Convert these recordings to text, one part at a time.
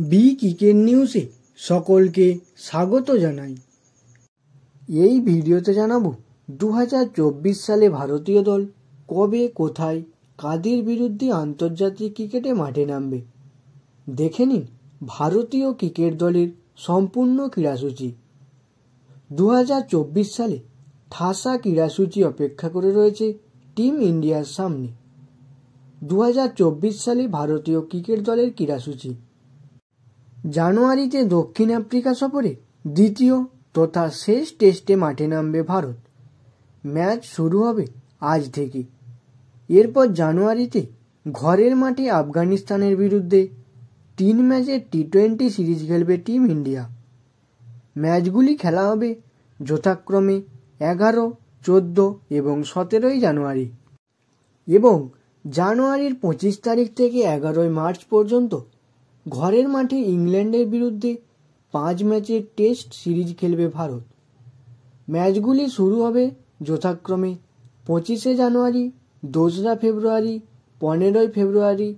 B cricket নিউজে সকলকে স্বাগত জানাই। এই ভিডিওতে জানাবো 2024 সালে ভারতীয় দল কবে, কোথায়, কাদের বিরুদ্ধে আন্তর্জাতিক ক্রিকেটে মাঠে নামবে। দেখে নিন ভারতীয় ক্রিকেট দলের সম্পূর্ণ ক্রীড়াসূচি। 2024 সালে ঠাসা ক্রীড়াসূচি অপেক্ষা করে রয়েছে টিম ইন্ডিয়ার সামনে। 2024 সালে ভারতীয় ক্রিকেট দলের ক্রীড়াসূচি। জানুয়ারিতে দক্ষিণ আফ্রিকা সফরে দ্বিতীয় তথা শেষ টেস্টে মাঠে নামবে ভারত। ম্যাচ শুরু হবে আজ থেকে। এরপর জানুয়ারিতে ঘরের মাঠে আফগানিস্তানের বিরুদ্ধে 3 ম্যাচের টি-20 সিরিজ খেলবে টিম ইন্ডিয়া। ম্যাচগুলি খেলা হবে যথাক্রমে 11, 14 এবং 17 জানুয়ারি এবং জানুয়ারির 25 তারিখ থেকে 11 মার্চ পর্যন্ত ঘরের মাঠে ইংল্যান্ডের বিরুদ্ধে 5 ম্যাচের টেস্ট সিরিজ খেলবে ভারত। ম্যাচগুলি শুরু হবে যথাক্রমে 25 জানুয়ারি, 2 ফেব্রুয়ারি, 15 ফেব্রুয়ারি,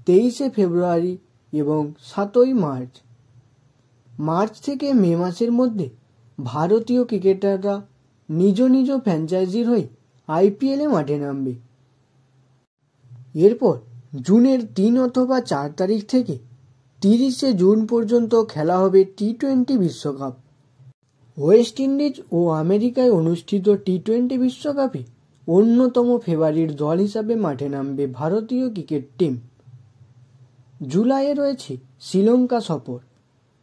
23 ফেব্রুয়ারি এবং 7 মার্চ। মার্চ থেকে মে মাসের মধ্যে ভারতীয় ক্রিকেটাররা নিজ নিজ ফ্র্যাঞ্চাইজির হয়ে আইপিএলে মাঠে নামবে। এরপর জুনের 3 অথবা 4 তারিখ থেকে 30 জুন পর্যন্ত খেলা হবে টি-20 বিশ্বকাপ। ওয়েস্ট ইন্ডিজ ও আমেরিকায় অনুষ্ঠিত টি-20 বিশ্বকাপে অন্যতম ফেভারিট দল হিসাবে মাঠে নামবে ভারতীয় ক্রিকেট টিম। জুলাইয়ে রয়েছে শ্রীলঙ্কা সফর,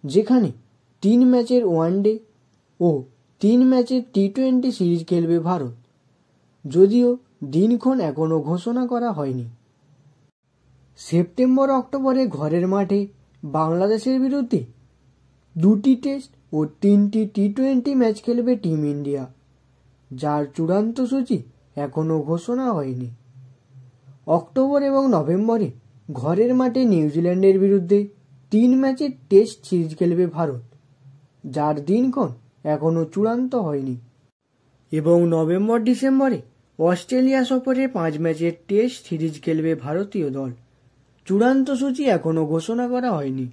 যেখানে 3 ম্যাচের ওয়ানডে ও 3 ম্যাচের টি-20 সিরিজ খেলবে ভারত, যদিও দিনক্ষণ এখনও ঘোষণা করা হয়নি। সেপ্টেম্বর অক্টোবরে ঘরের মাঠে বাংলাদেশের বিরুদ্ধে 2টি টেস্ট ও 3টি টি-20 ম্যাচ খেলবে টিম ইন্ডিয়া, যার চূড়ান্ত সূচি এখনও ঘোষণা হয়নি। অক্টোবর এবং নভেম্বরে ঘরের মাঠে নিউজিল্যান্ডের বিরুদ্ধে 3 ম্যাচের টেস্ট সিরিজ খেলবে ভারত, যার দিনক্ষণ এখনও চূড়ান্ত হয়নি। এবং নভেম্বর ডিসেম্বরে অস্ট্রেলিয়া সফরে 5 ম্যাচের টেস্ট সিরিজ খেলবে ভারতীয় দল, চূড়ান্ত সূচি এখনও ঘোষণা করা হয়নি।